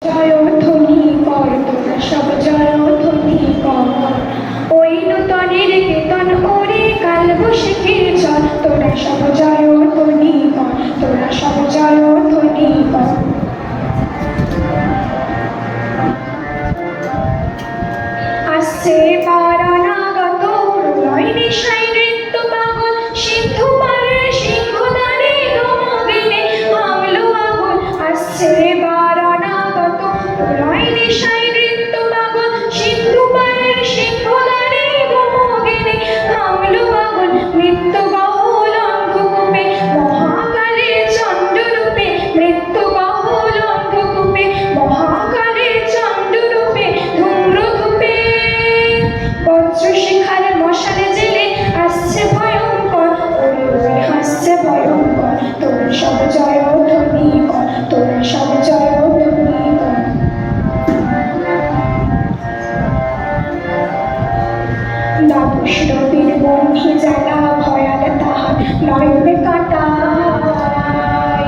জয়ধ্বনি কর তোরা সব জয়ধ্বনি কর ওই নূতনের কেতন ওরে কাল বসিকের ঝড় তোরা সব জয়ধ্বনি কর তোরা সব জয়ধ্বনি কর আসছে পারানাগত প্রলয় নিশায় নৃত্য পাগল সিন্ধু পারে সিংহদানে ধমগিনে ভাঙলো আগুন আসছে পারানাগত প্রলয় নিশায় নৃত্য পাগল সিন্ধু পারে সিংহদানে ধমগিনে ভাঙলো আগুন মৃত্যু বহুল অন্ধকূপে মহাকালের চন্দ্ররূপে মৃত্যু বহুল অন্ধকূপে মহাকালের চন্দ্ররূপে ধূম্রধূপে বজ্রশিখার মশালে জেলে আসছে ভয়ঙ্কর ওরে হাসছে ভয়ঙ্কর তোরা সব জয়ধ্বনি কর তোরা সব জয়ধ্বনি কর দাপুষ রবির বন্ধি জ্বালা ভয়াল তাহার নয়নে কাটায়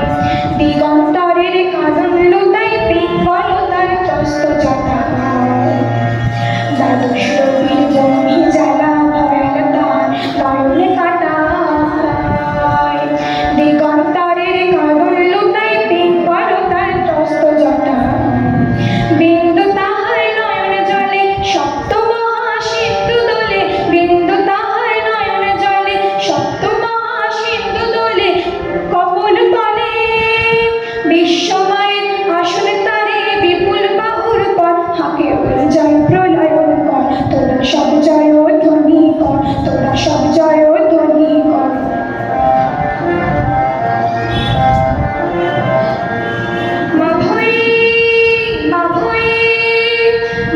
দিগন্তরের কারণ লুতাই পিঙ্গলতার ত্রস্ত জটায় দাপুষ রবির বন্ধি জ্বালা ভয়াল তাহার নয়নে কাটায় দিগন্তরের কারণ লুতাই পিঙ্গলতার ত্রস্ত জটায় বিন্দু তাহার নয়ন জলে সপ্ত মহাসিন্ধু দোলে বিন্দু তাহার নয়ন জলে সপ্ত মহাসিন্ধু দোলে কপল তলে বিশ্বময়ের আসলে তারে বিপুল বাহুর পর হাঁকে ওর জয় প্রলয়ন কর তোরা সব জয়ধ্বনি কর তোরা সব জয়ধ্বনি কর মাভৈ মাভৈ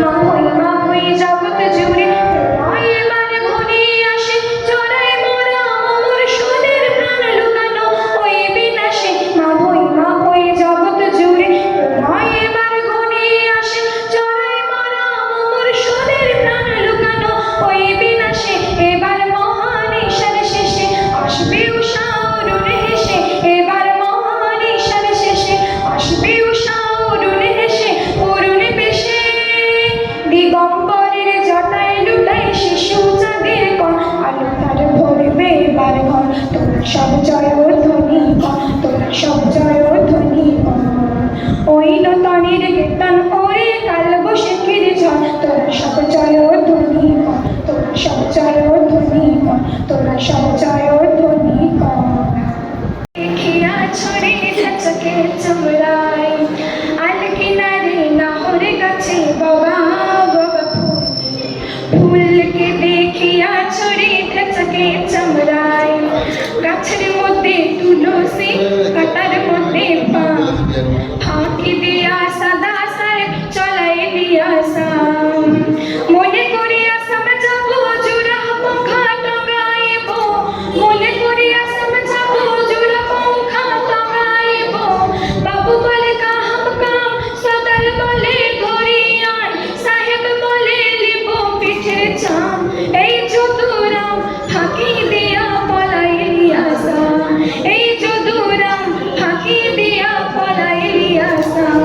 মাভৈ মাভৈ জগৎ জুড়ে প্রলয় এবার ঘনিয়ে আসে চড়াই মোরা অমর সুদের প্রাণ লুকানো ওই বিনাশে মাভৈ মাভৈ জগৎ জুড়ে প্রলয় এবার ঘনিয়ে আসে চড়াই মোরা অমর সুদের প্রাণ লুকানো ওই বিনাশে এবার মহান ঈশান শেষে আসবে উষা অরুণে হেসে এবার মহান ঈশান শেষে আসবে উষা অরুণে হেসে অরুণে বেশে দিগম্বরের জটায় লুটাই শিশু চাঁদের কর আলো তার ভরবে এবার ঘর তোরা সব জয়ধ্বনি কর তোরা সব জয়ধ্বনি কর ওই নূতনের কেতন ওরে কাল বসিকের ঝড় তোরা সব জয়ধ্বনি কর তোরা সব জয়ধ্বনি কর তোরা সব জয়ধ্বনি কর দেখিয়া ছড়ে ধাচকে চামড়ায় আল কিনারে নাহর কাছে বাবা বাবা ফুলকে দেখিয়া ছড়ে ধাচকে চামড়ায় গাছের মধ্যে তুলসী কাটার মধ্যে পান ফাঁকি দিয়া সাদা সারে চলাই দিয়া সাম মনে করি আসাম যাব জোড়া পঙ্খা টঙ্গাইব মনে করি আসাম যাব জোড়া পঙ্খা টঙ্গাইব বাবু বলে কাহাম কাম সদর বলে ধরিয়ান সাহেব বলে লিব পিঠে চাম এই যদুরাম ফাঁকি দিয়া পলাইয়া সাম এই যদুরাম ফাঁকি দিয়া পলাইয়া সাম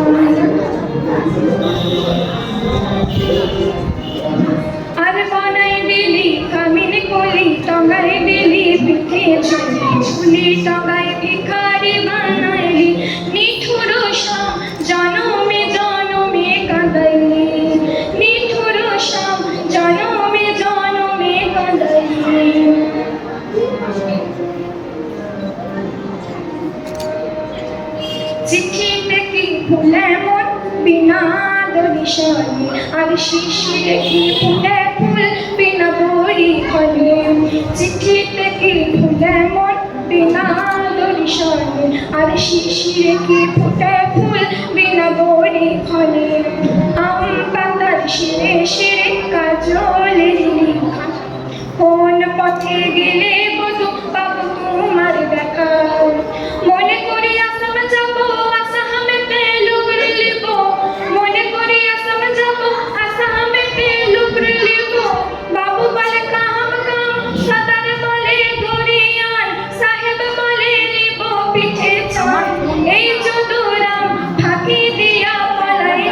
আর বানাই দিলি কামিন কলি টঙ্গাই দিলি পিঠে ঝুলি ঝুলি টঙ্গাই ভিখারি বানাইলি নিঠুর শ্যাম জনমে জনমে কাঁদাইলি নিঠুর শ্যাম জনমে জনমে কাঁদাইলি চিঠিতে কি ফুলে মন বিনা দলিশানি আর শিশিরে কি ফুলে ফুল বিনা বড়ি ফলে চিঠিতে কি ফুলে মন বিনা দলিশানি আর শিশিরে কি ফুটে ফুল বিনা বড়ি ফলে আম পাতার শিরে শিরে কাজলের লেখা কোন পথে গেলে বধু পাবো তোমার দেখা মনে করি আসাম যাব আসামেতে লুকরে লিব মনে করি আসাম যাব আসামেতে লুকরে লিব বাবু বলে কাহাম কাম সদর বলে ধরিয়ান সাহেব বলে লিব পিঠে চান এই যদুরাম ফাঁকি দিয়া পলাই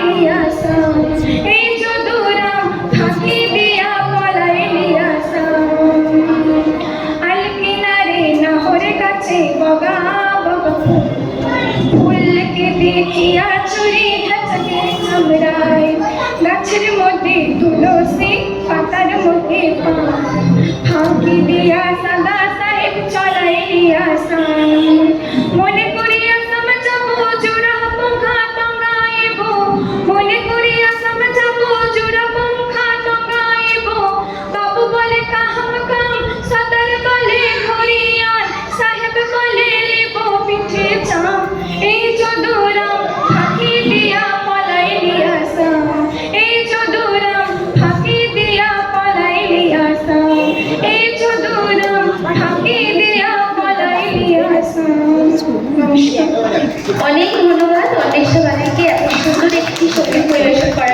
গাছের মধ্যে তুলসী পাতার মধ্যে পান ফাঁকি দিয়া সাদা সাহেব চলাইয়া সান মনে করিয়া সমঝাবো জোড়া পঙ্খা টঙ্গাইব মনে করিয়া সমঝাবো জোড়া পঙ্খা টঙ্গাইব বাবু বলে কাহাম কাম সদর বলে ঘড়িয়াল সাহেব বলে লিব পিঠে চাম এই চদুরাম ফাঁকি দিয়া পলাইলিয়া সাম এই চদুরাম ফাঁকি দিয়া পলাইলিয়া সাম এই চদুরাম ফাঁকি দিয়া পলাইলিয়া সাম। নমস্কার। অনেক ধন্যবাদ অন্বেষা বালাকে এত সুন্দর একটি সঙ্গীত পরিবেশন করার